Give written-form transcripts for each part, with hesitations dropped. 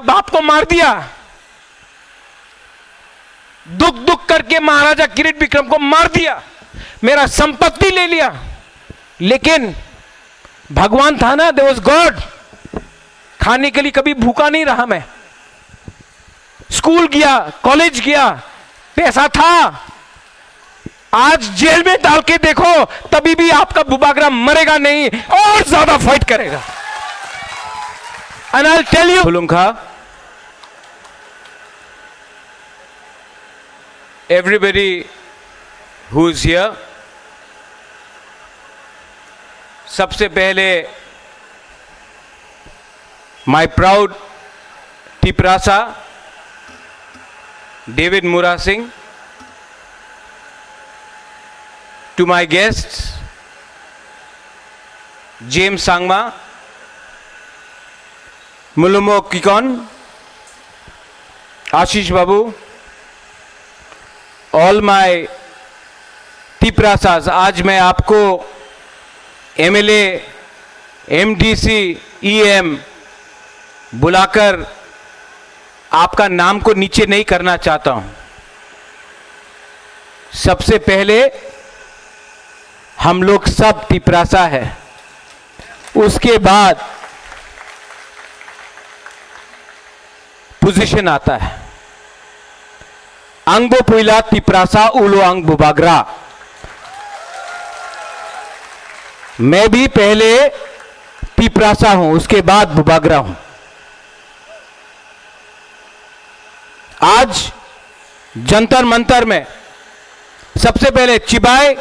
बाप को मार दिया, दुख दुख करके महाराजा किरीट विक्रम को मार दिया, मेरा संपत्ति ले लिया, लेकिन भगवान था ना, देयर वाज गॉड। खाने के लिए कभी भूखा नहीं रहा मैं। स्कूल गया, कॉलेज गया, पैसा था। आज जेल में डाल के देखो, तभी भी आपका बुबागरा मरेगा नहीं, और ज्यादा फाइट करेगा। And I'll tell you, Khulunka, everybody who is here, सबसे पहले my proud Tiprasa, David Mura Singh, to my guests, James Sangma, Mulumo Kikon, Ashish Babu, all my Tiprasas, आज मैं आपको MLA, MDC, EM बुलाकर आपका नाम को नीचे नहीं करना चाहता हूं। सबसे पहले हम लोग सब तिपरासा है, उसके बाद पोजीशन आता है। अंगबो पुइला तिपरासा उलो अंग बुबागरा। मैं भी पहले तिपरासा हूं, उसके बाद बुबागरा हूं। आज जंतर मंतर में सबसे पहले चिबाई,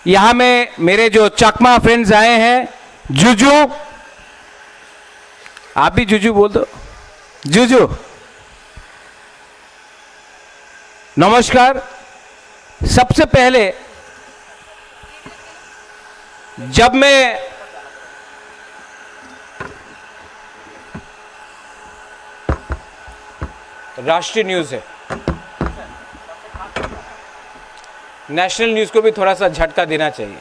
यहां में मेरे जो चकमा फ्रेंड्स आए हैं, जुजू, आप भी जुजू बोल दो, जुजू नमस्कार। सबसे पहले जब मैं राष्ट्रीय न्यूज है, नेशनल न्यूज को भी थोड़ा सा झटका देना चाहिए।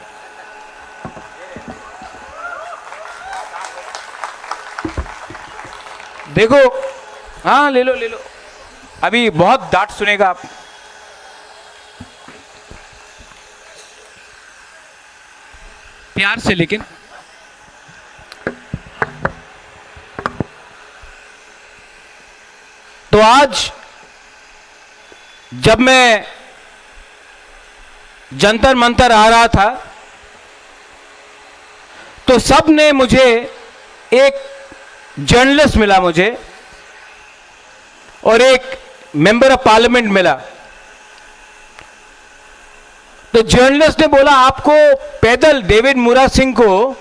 देखो, हाँ ले लो ले लो, अभी बहुत डांट सुनेगा आप। प्यार से, लेकिन तो आज जब मैं जंतर मंतर आ रहा था तो सब ने मुझे, एक जर्नलिस्ट मिला मुझे और एक मेंबर ऑफ पार्लियामेंट मिला। तो जर्नलिस्ट ने बोला, आपको पैदल डेविड मुरा सिंह को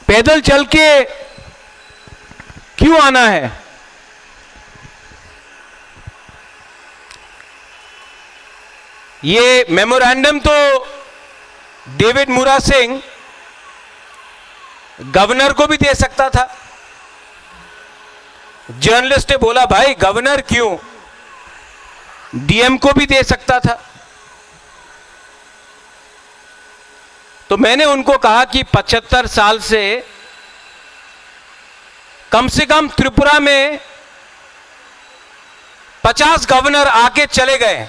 पैदल चल के क्यों आना है? ये मेमोरेंडम तो डेविड मुरा सिंह गवर्नर को भी दे सकता था। जर्नलिस्ट ने बोला, भाई गवर्नर क्यों, डीएम को भी दे सकता था। तो मैंने उनको कहा कि 75 साल से कम त्रिपुरा में 50 गवर्नर आके चले गए,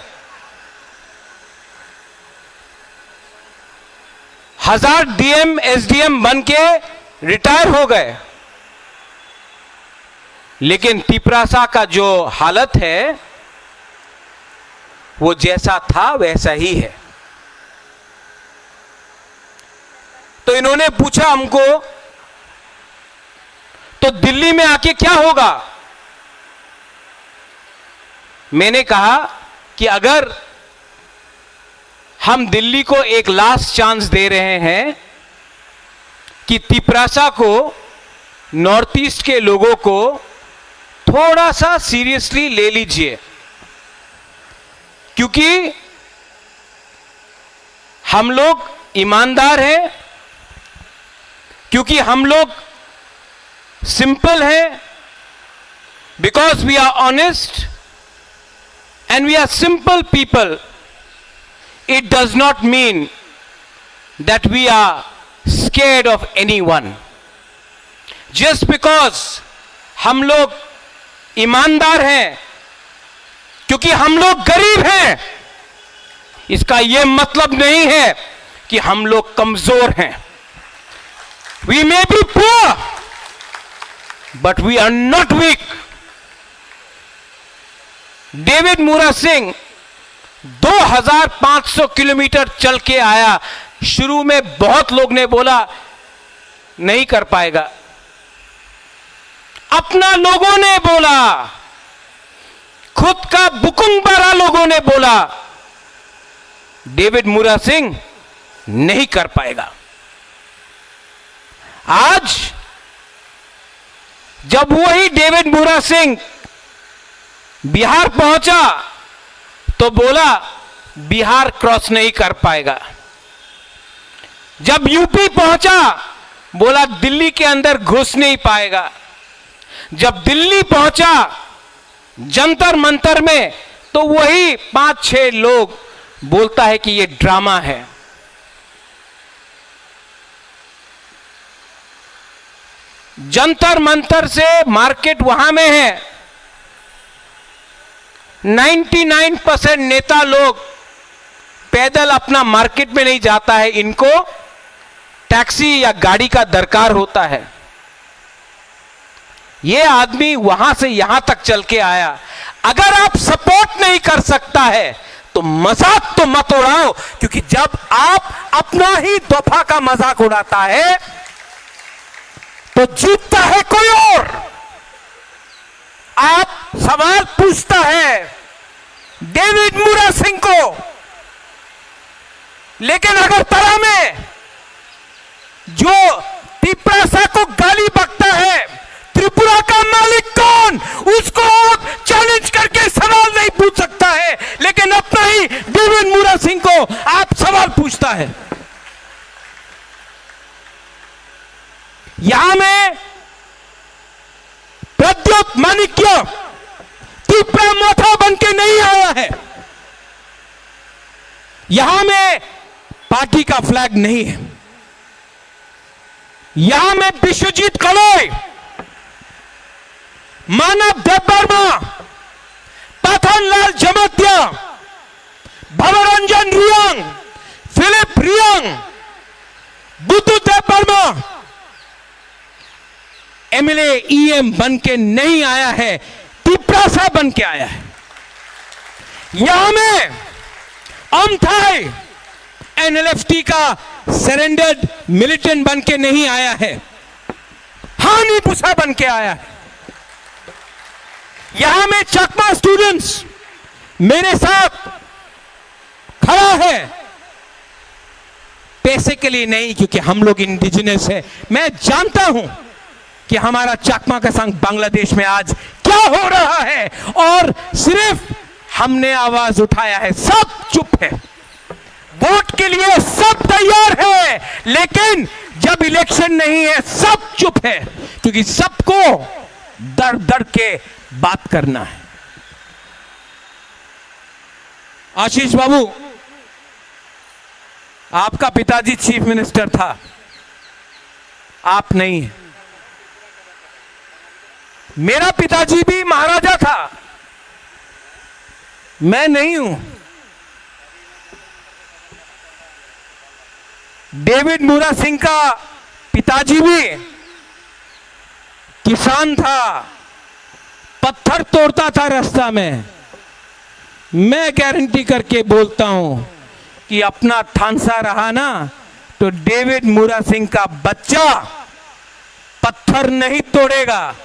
1000 डीएम एसडीएम बन के रिटायर हो गए, लेकिन तिपरासा का जो हालत है वो जैसा था वैसा ही है। तो इन्होंने पूछा हमको, तो दिल्ली में आके क्या होगा? मैंने कहा कि अगर हम दिल्ली को एक लास्ट चांस दे रहे हैं कि तिपरासा को, नॉर्थ ईस्ट के लोगों को थोड़ा सा सीरियसली ले लीजिए, क्योंकि हम लोग ईमानदार हैं, क्योंकि हम लोग सिंपल हैं, because we are honest and we are simple people. It does not mean that we are scared of anyone. Just because हम लोग ईमानदार हैं, क्योंकि हम लोग गरीब हैं, इसका यह मतलब नहीं है कि हम लोग कमजोर हैं। We may be poor but we are not weak. David Mura Singh 2500 kilometre चल के आया। शुरू में बहुत लोग ने बोला नहीं कर पाएगा, अपना लोगों ने बोला, खुद का बुकुंबारा लोगों ने बोला डेविड मूरा सिंह नहीं कर पाएगा। आज जब वही डेविड मूरा सिंह बिहार पहुंचा तो बोला बिहार क्रॉस नहीं कर पाएगा। जब यूपी पहुंचा बोला दिल्ली के अंदर घुस नहीं पाएगा। जब दिल्ली पहुंचा जंतर मंतर में तो वही 5-6 लोग बोलता है कि यह ड्रामा है। जंतर मंतर से मार्केट वहां में है। 99% नेता लोग पैदल अपना मार्केट में नहीं जाता है, इनको टैक्सी या गाड़ी का दरकार होता है। यह आदमी वहां से यहां तक चल के आया। अगर आप सपोर्ट नहीं कर सकता है तो मजाक तो मत उड़ाओ, क्योंकि जब आप अपना ही दफा का मजाक उड़ाता है तो जीतता है कोई और। आप सवाल पूछता है डेविड मूरा सिंह को, लेकिन अगर तरा में जो तिपरासा को गाली बकता है, त्रिपुरा का मालिक कौन, उसको चैलेंज करके सवाल नहीं पूछ सकता है, लेकिन अपना ही डेविड मूरा सिंह को आप सवाल पूछता है। यहां में प्रद्योत माणिक्य त्रिपुरा मोथा बन के नहीं आया है। यहां में पार्टी का फ्लैग नहीं है। यहां में विश्वजीत कलोई, मानव देववर्मा, पथनलाल जमतिया, भवरंजन रियांग, फिलिप रियांग, बुद्धू देववर्मा एमएलए ईएम बन के नहीं आया है, तिपरासा बन के आया है। यहां में अमथाई एनएलएफटी का सरेंडर्ड मिलिटेंट बन के नहीं आया है, हानी पुसा बन के आया है। यहां में चकमा स्टूडेंट्स मेरे साथ खड़ा है, पैसे के लिए नहीं, क्योंकि हम लोग इंडिजिनस है। मैं जानता हूं कि हमारा चकमा का संघ बांग्लादेश में आज क्या हो रहा है, और सिर्फ हमने आवाज उठाया है। सब चुप है, वोट के लिए सब तैयार है, लेकिन जब इलेक्शन नहीं है सब चुप है, क्योंकि सबको डर डर के बात करना है। आशीष बाबू, आपका पिताजी चीफ मिनिस्टर था, आप नहीं है। मेरा पिताजी भी महाराजा था, मैं नहीं हूं। डेविड मूरा सिंह का पिताजी भी किसान था, पत्थर तोड़ता था रास्ता में। मैं गारंटी करके बोलता हूं कि अपना थानसा रहा ना तो डेविड मूरा सिंह का बच्चा पत्थर नहीं तोड़ेगा,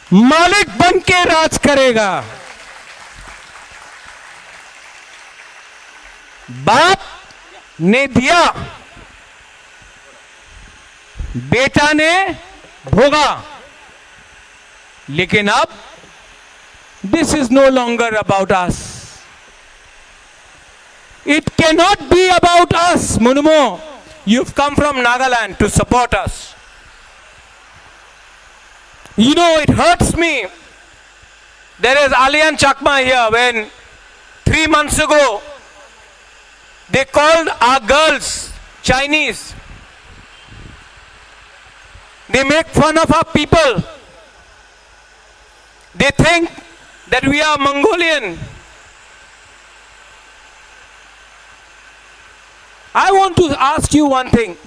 मालिक बन के राज करेगा। बाप ने दिया, बेटा ने भोगा, लेकिन अब this is no longer about us. It cannot be about us. Munmo, you've come from Nagaland to support us. You know, it hurts me. There is Alian Chakma here. When 3 months ago they called our girls Chinese, They make fun of our people. They think that we are Mongolian. I want to ask you one thing.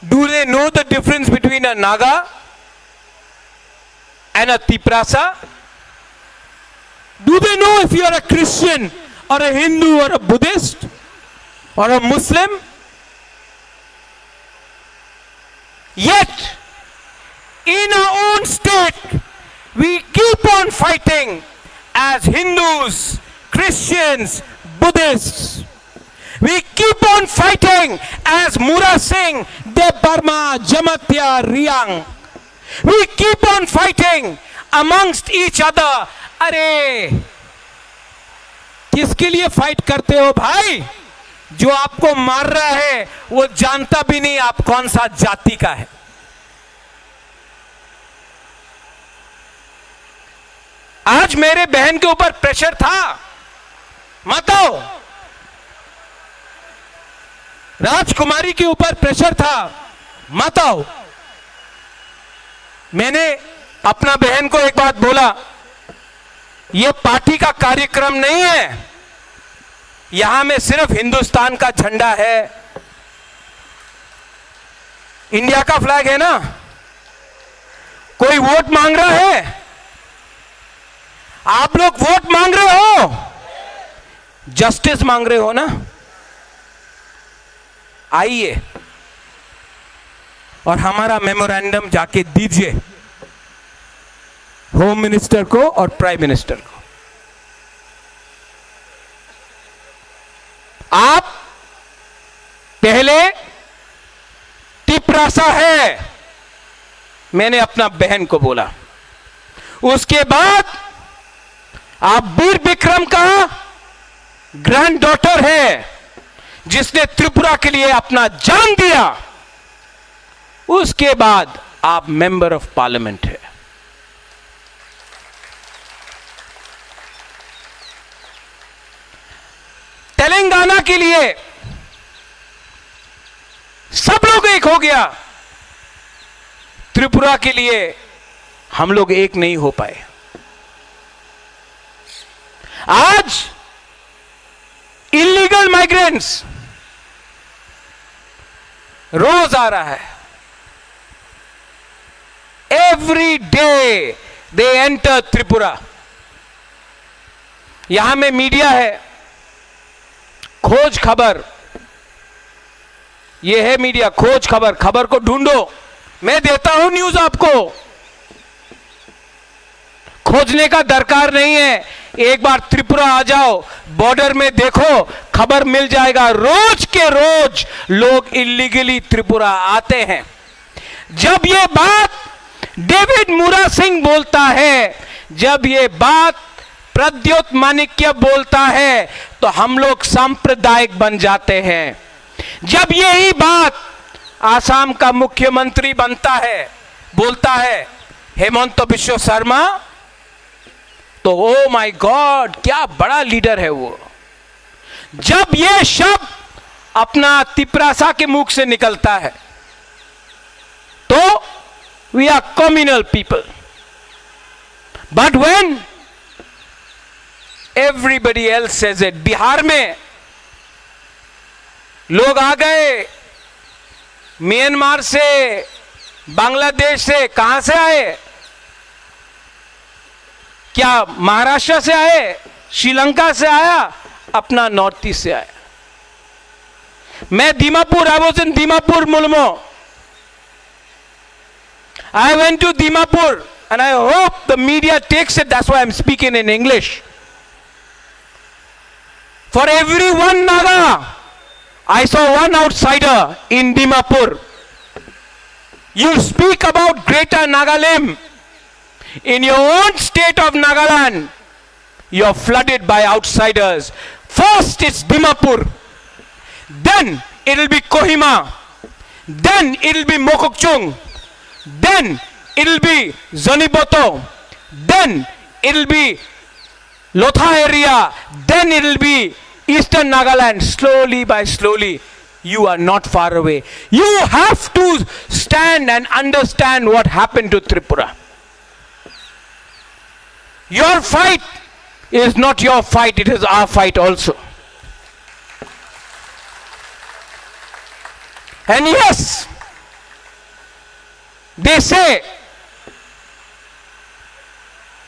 Do they know the difference between a Naga and a Tiprasa? Do they know if you are a Christian or a Hindu or a Buddhist or a Muslim? Yet, in our own state, we keep on fighting as Hindus, Christians, Buddhists. We keep on fighting as Mura Singh, Deb Barma, Jamatya, Riang. We keep on fighting amongst each other. अरे किसके लिए fight करते हो भाई? जो आपको मार रहा है वो जानता भी नहीं आप कौन सा जाति का है. आज मेरे बहन के ऊपर प्रेशर था, मत आओ. राजकुमारी के ऊपर प्रेशर था, मत आओ. मैंने अपना बहन को एक बात बोला, यह पार्टी का कार्यक्रम नहीं है, यहां में सिर्फ हिंदुस्तान का झंडा है, इंडिया का फ्लैग है ना. कोई वोट मांग रहा है? आप लोग वोट मांग रहे हो, जस्टिस मांग रहे हो ना. आइए और हमारा मेमोरेंडम जाके दीजिए होम मिनिस्टर को और प्राइम मिनिस्टर को. आप पहले तिपरासा है, मैंने अपना बहन को बोला. उसके बाद आप वीर विक्रम का ग्रैंड डॉटर है, जिसने त्रिपुरा के लिए अपना जान दिया. उसके बाद आप मेंबर ऑफ पार्लियामेंट है. तेलंगाना के लिए सब लोग एक हो गया, त्रिपुरा के लिए हम लोग एक नहीं हो पाए. आज इलीगल माइग्रेंट्स रोज आ रहा है. Every day they enter Tripura. यहां में मीडिया है, खोज खबर, यह है मीडिया, खोज खबर. खबर को ढूंढो, मैं देता हूं न्यूज आपको. खोजने का दरकार नहीं है, एक बार त्रिपुरा आ जाओ, बॉर्डर में देखो, खबर मिल जाएगा. रोज के रोज लोग इलीगली त्रिपुरा आते हैं. जब ये बात डेविड मुरा सिंह बोलता है, जब ये बात प्रद्योत माणिक्य बोलता है, तो हम लोग सांप्रदायिक बन जाते हैं. जब यही बात आसाम का मुख्यमंत्री बनता है, बोलता है हेमंत बिश्व शर्मा, तो ओ माय गॉड क्या बड़ा लीडर है वो. जब ये शब्द अपना तिपरासा के मुख से निकलता है, तो we are communal people. But when everybody else says it. Bihar में लोग आ गए, म्यांमार से, बांग्लादेश से, कहां से आए? क्या महाराष्ट्र से आए, श्रीलंका से आया, अपना नॉर्थ ईस्ट से आया. मैं Dimapur, I was in Dimapur मुल्मो. I went to Dimapur and I hope the media takes it. That's why I'm speaking in English. For every one Naga, I saw one outsider in Dimapur. You speak about Greater Nagalim. In your own state of Nagaland, you're flooded by outsiders. First it's Dimapur, then it'll be Kohima, then it'll be Mokokchung, then it'll be Zoniboto, then it'll be Lotha area, then it'll be Eastern Nagaland. Slowly by slowly, You are not far away. You have to stand and understand what happened to Tripura. Your fight is not your fight, it is our fight also. And yes, they say,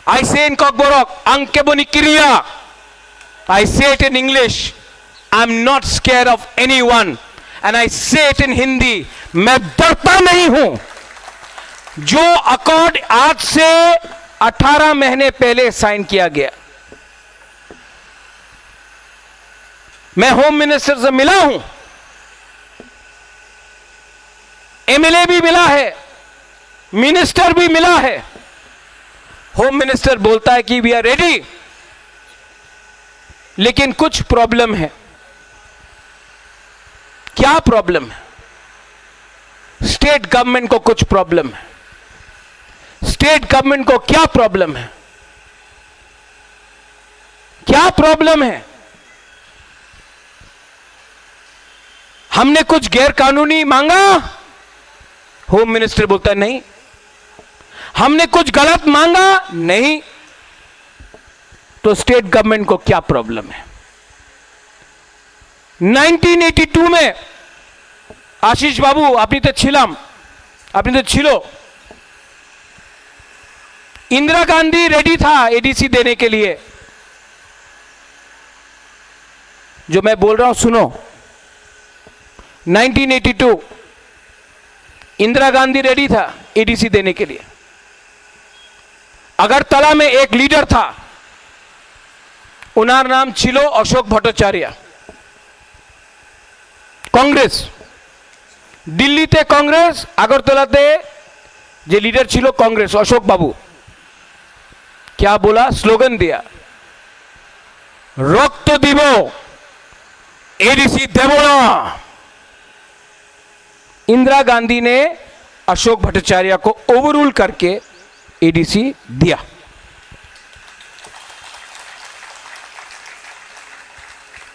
I say in Kokborok, Anke boni kiriya. I say it in English. I'm not scared of anyone. And I say it in Hindi. मैं डरता नहीं हूं. जो accord आज से 18 महीने पहले sign किया गया, मैं होम मिनिस्टर से मिला हूं, एमएलए भी मिला है, मिनिस्टर भी मिला है. होम मिनिस्टर बोलता है कि वी आर रेडी, लेकिन कुछ प्रॉब्लम है. क्या प्रॉब्लम है? स्टेट गवर्नमेंट को कुछ प्रॉब्लम है. स्टेट गवर्नमेंट को क्या प्रॉब्लम है? क्या प्रॉब्लम है? हमने कुछ गैर कानूनी मांगा? होम मिनिस्टर बोलता है नहीं. हमने कुछ गलत मांगा? नहीं. तो स्टेट गवर्नमेंट को क्या प्रॉब्लम है? 1982 में आशीष बाबू अपनी तो छिलम, अपनी तो छिलो, इंदिरा गांधी रेडी था एडीसी देने के लिए. जो मैं बोल रहा हूं सुनो. 1982 इंदिरा गांधी रेडी था एडीसी देने के लिए. अगरतला में एक लीडर था, उनार नाम छिलो अशोक भट्टाचार्य. कांग्रेस दिल्ली ते कांग्रेस, আগরতলাতে যে লিডার ছিল कांग्रेस अशोक बाबू क्या बोला? स्लोगन दिया, रक्त দিব एडीसी देव ना. इंदिरा गांधी ने अशोक भट्टाचार्य को ओवररूल करके एडीसी दिया.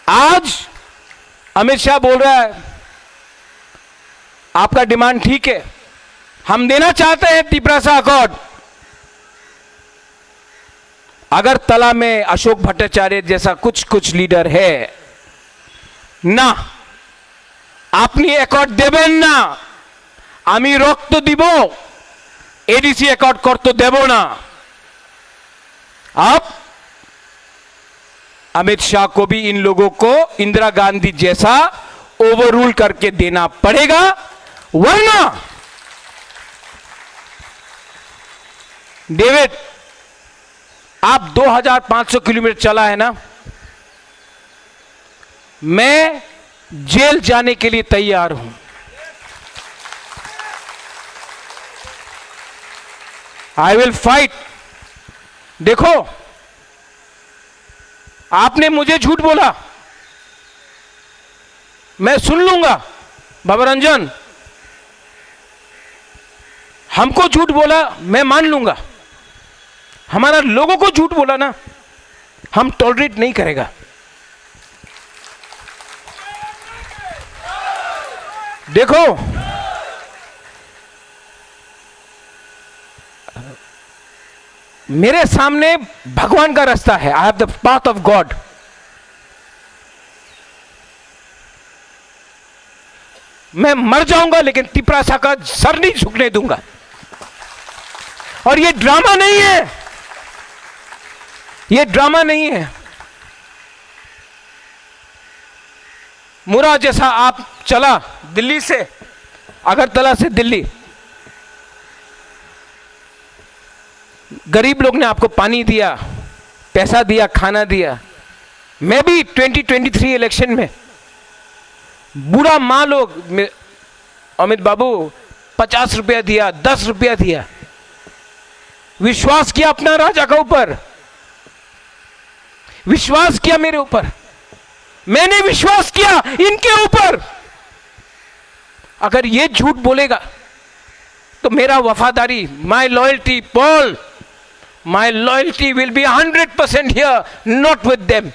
आज अमित शाह बोल रहा है आपका डिमांड ठीक है, हम देना चाहते हैं तिपरासा अकॉर्ड. अगरतला में अशोक भट्टाचार्य जैसा कुछ कुछ लीडर है ना, আপনি অ্যাকর্ড দেবেন না, আমি রক্ত দিব, एडीसी অ্যাকর্ড করতে দেব না. अब अमित शाह को भी इन लोगों को इंदिरा गांधी जैसा ओवररूल करके देना पड़ेगा, वरना डेविड आप 2500 किलोमीटर चला है ना, मैं जेल जाने के लिए तैयार हूं. I will fight. देखो, आपने मुझे झूठ बोला, मैं सुन लूंगा. बाबा रंजन हमको झूठ बोला, मैं मान लूंगा. हमारा लोगों को झूठ बोला ना, हम टॉलरेट नहीं करेगा. देखो, मेरे सामने भगवान का रास्ता है. I have the path of God. मैं मर जाऊंगा लेकिन तिपरासा का सर नहीं झुकने दूंगा. और ये ड्रामा नहीं है, ये ड्रामा नहीं है. मुरा जैसा आप चला दिल्ली से, अगरतला से दिल्ली, गरीब लोग ने आपको पानी दिया, पैसा दिया, खाना दिया. मैं भी 2023 इलेक्शन में बुरा माँ लोग, अमित बाबू 50 रुपया दिया, 10 रुपया दिया, विश्वास किया अपना राजा के ऊपर, विश्वास किया मेरे ऊपर, मैंने विश्वास किया इनके ऊपर. अगर ये झूठ बोलेगा तो मेरा वफादारी, माई loyalty, Paul, my loyalty will be 100% here, not with them.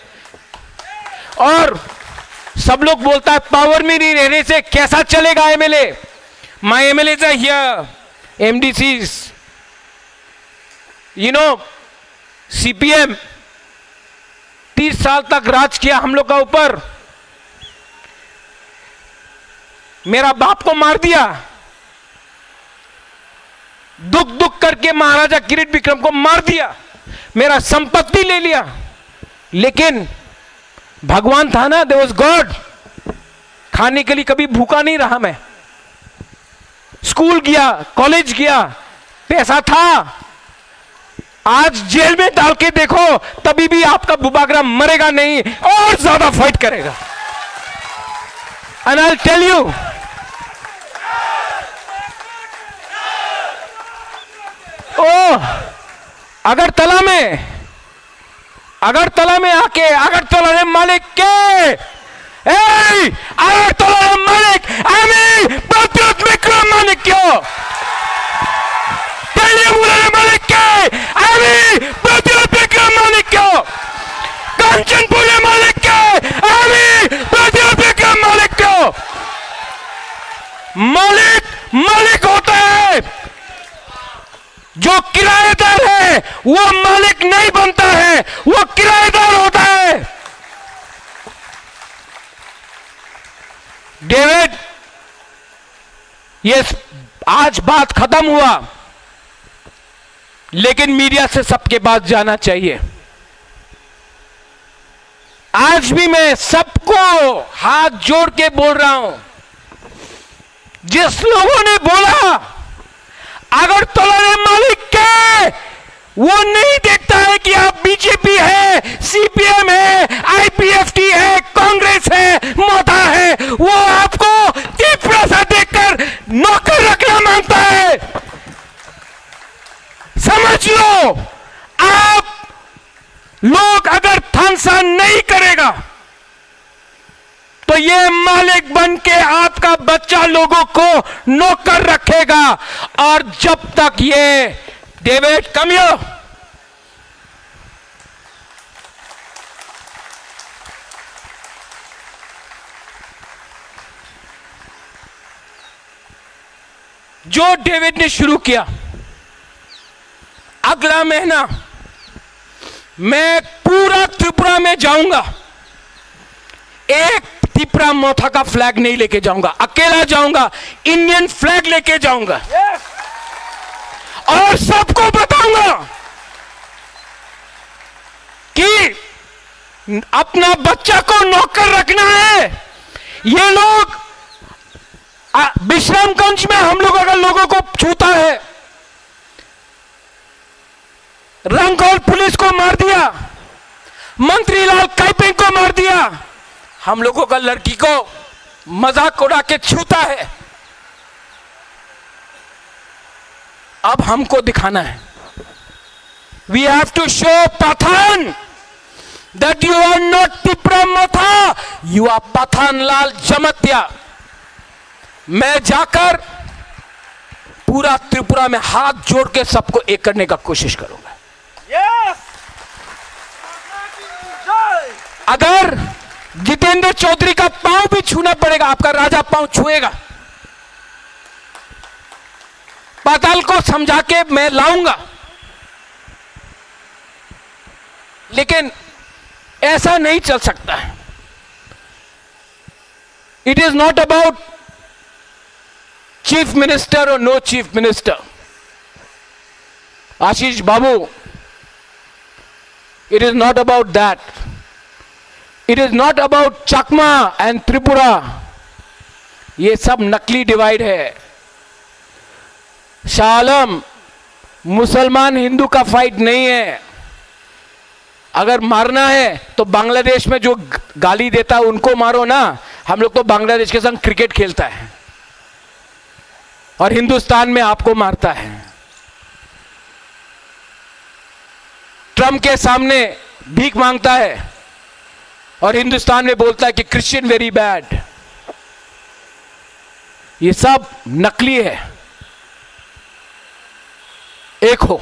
और सब लोग बोलता है पावर में नहीं रहने से कैसा चलेगा MLA. My MLA are here, MDCs, you know, CPM 30 साल तक राज किया हम लोग का ऊपर, मेरा बाप को मार दिया, दुख दुख करके महाराजा किरीट विक्रम को मार दिया, मेरा संपत्ति ले लिया, लेकिन भगवान था ना, देयर वाज गॉड। खाने के लिए कभी भूखा नहीं रहा मैं। स्कूल गया, कॉलेज गया, पैसा था। आज जेल में डाल के देखो तभी भी आपका बुबागरा मरेगा नहीं और ज्यादा फाइट करेगा। And I will tell you, Agartala में आके अगरतला मालिक के अगरतला मालिक আমি প্রতিরোধ বিক্রম মালিক क्यों मालिक के আমি প্রতিরোধ বিক্রম মালিক क्यों कांचनपुर मालिक के আমি প্রতিরোধ বিক্রম मालिक क्यों। मालिक होता है, जो किराएदार है वो मालिक नहीं बनता है, वो किराएदार होता है। डेविड, ये आज बात खत्म हुआ, लेकिन मीडिया से सबके पास जाना चाहिए। आज भी मैं सबको हाथ जोड़ के बोल रहा हूं, जिस लोगों ने बोला अगरतला मालिक के, वो नहीं देखता है कि आप बीजेपी है, सीपीएम है, आईपीएफटी है, कांग्रेस है, मोटा है। वो आपको तीव्र सा देखकर नौकर रखना मांगता है। समझ लो, आप लोग अगर थानसा नहीं करेगा तो ये मालिक बन के आपका बच्चा लोगों को नौकर रखेगा। और जब तक ये डेविड कमियो, जो डेविड ने शुरू किया, अगला महीना मैं पूरा त्रिपुरा में जाऊंगा। एक त्रिपुरा मोथा का फ्लैग नहीं लेके जाऊंगा, अकेला जाऊंगा, इंडियन फ्लैग लेके जाऊंगा। और सबको बताऊंगा कि अपना बच्चा को नौकर रखना है। ये लोग विश्रामगंज में हम लोग अगर लोगों को छूता है, रंगौल पुलिस को मार दिया, मंत्री लाल काइपिंग को मार दिया, हम लोगों का लड़की को मजाक उड़ा के छूता है। अब हमको दिखाना है, we have to show Pathan that you are not Tripura Motha, you are Pathan Lal Jamatia. मैं जाकर पूरा त्रिपुरा में हाथ जोड़ के सबको एक करने का कोशिश करूंगा। अगर जितेंद्र चौधरी का पांव भी छूना पड़ेगा, आपका राजा पांव छुएगा। पाताल को समझा के मैं लाऊंगा, लेकिन ऐसा नहीं चल सकता है। It is not about chief minister और नो चीफ मिनिस्टर। आशीष बाबू, it is not about that. It is not about Chakma and Tripura. ये सब नकली डिवाइड है। शाह आलम, मुसलमान हिंदू का फाइट नहीं है। अगर मारना है तो बांग्लादेश में जो गाली देता है उनको मारो ना। हम लोग तो बांग्लादेश के संग क्रिकेट खेलता है और हिंदुस्तान में आपको मारता है। ट्रम्प के सामने भीख मांगता है और हिंदुस्तान में बोलता है कि क्रिश्चियन वेरी बैड। ये सब नकली है। एक हो।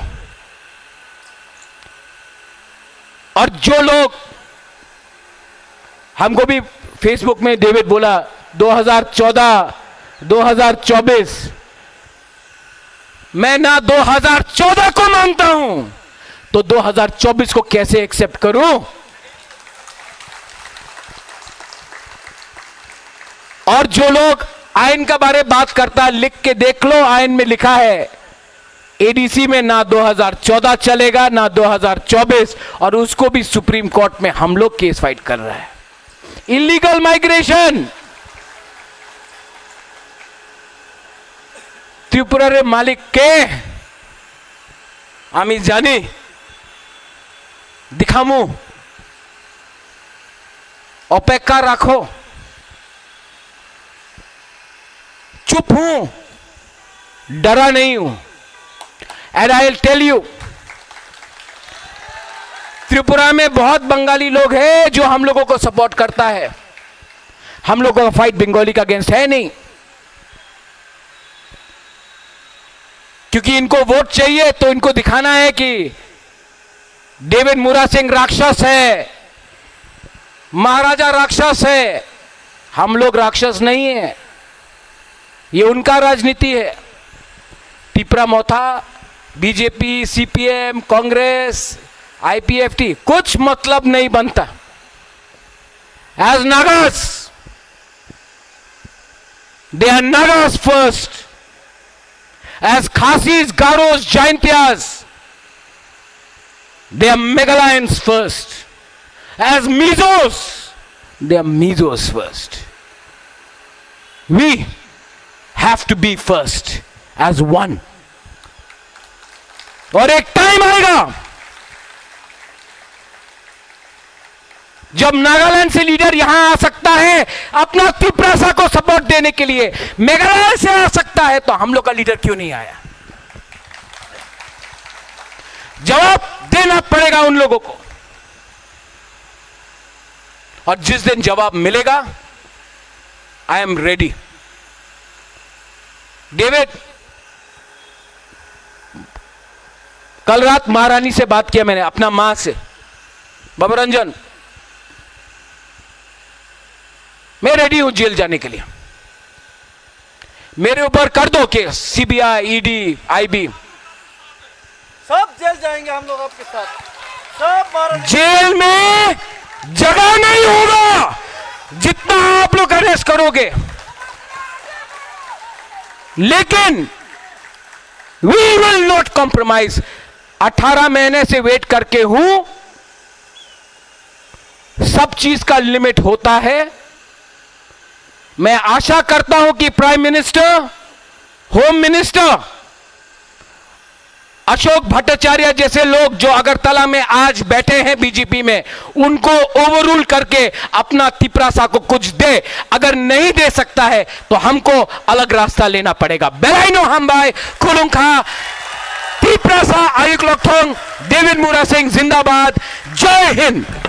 और जो लोग हमको भी फेसबुक में डेविड बोला 2014 2024, मैं ना 2014 को मानता हूं तो 2024 को कैसे एक्सेप्ट करूं? और जो लोग आयन का बारे बात करता है, लिख के देख लो, आयन में लिखा है एडीसी में ना 2014 चलेगा ना 2024, और उसको भी सुप्रीम कोर्ट में हम लोग केस फाइट कर रहा है। इलीगल माइग्रेशन, त्रिपुरार मालिक के आमी जानी, दिखामू, अपेक्षा रखो, चुप हूं, डरा नहीं हूं। And I will tell you, Tripura में बहुत बंगाली लोग हैं जो हम लोगों को सपोर्ट करता है। हम लोगों का फाइट बंगाली का अगेंस्ट है नहीं, क्योंकि इनको वोट चाहिए तो इनको दिखाना है कि डेविड मुरा सिंह राक्षस है, महाराजा राक्षस है। हम लोग राक्षस नहीं है, ये उनका राजनीति है। Tipra Motha, BJP, CPM, Congress, IPFT कुछ मतलब नहीं बनता। As Nagas, they are Nagas first. As Khasis, Garos, Jaintias, they are Meghalayans first. As Mizos, they are Mizos first. We have to be first as one. और एक टाइम आएगा जब नागालैंड से लीडर यहां आ सकता है अपना त्रिपुरा को सपोर्ट देने के लिए, मेघालय से आ सकता है, तो हम लोग का लीडर क्यों नहीं आया? जवाब देना पड़ेगा उन लोगों को, और जिस दिन जवाब मिलेगा, आई एम रेडी। डेविड, कल रात महारानी से बात किया मैंने, अपना मां से, बाबूरंजन मैं रेडी हूं जेल जाने के लिए, मेरे ऊपर कर दो केस, सीबीआई, ईडी, आईबी, सब जेल जाएंगे हम लोग आपके साथ। सब जेल में जगह नहीं होगा जितना आप लोग अरेस्ट करोगे, लेकिन वी विल नॉट कॉम्प्रोमाइज। 18 महीने से वेट करके हूं, सब चीज का लिमिट होता है। मैं आशा करता हूं कि prime minister, home minister Ashok Bhattacharya जैसे लोग जो अगरतला में आज बैठे हैं बीजेपी में, उनको ओवररूल करके अपना त्रिपुरा को कुछ दे। अगर नहीं दे सकता है तो हमको अलग रास्ता लेना पड़ेगा। बेलाइनो हम भाई खुलुंखा त्रिपुरा आयुक लोकथोंग, डेविड मुरा सिंह जिंदाबाद, जय हिंद।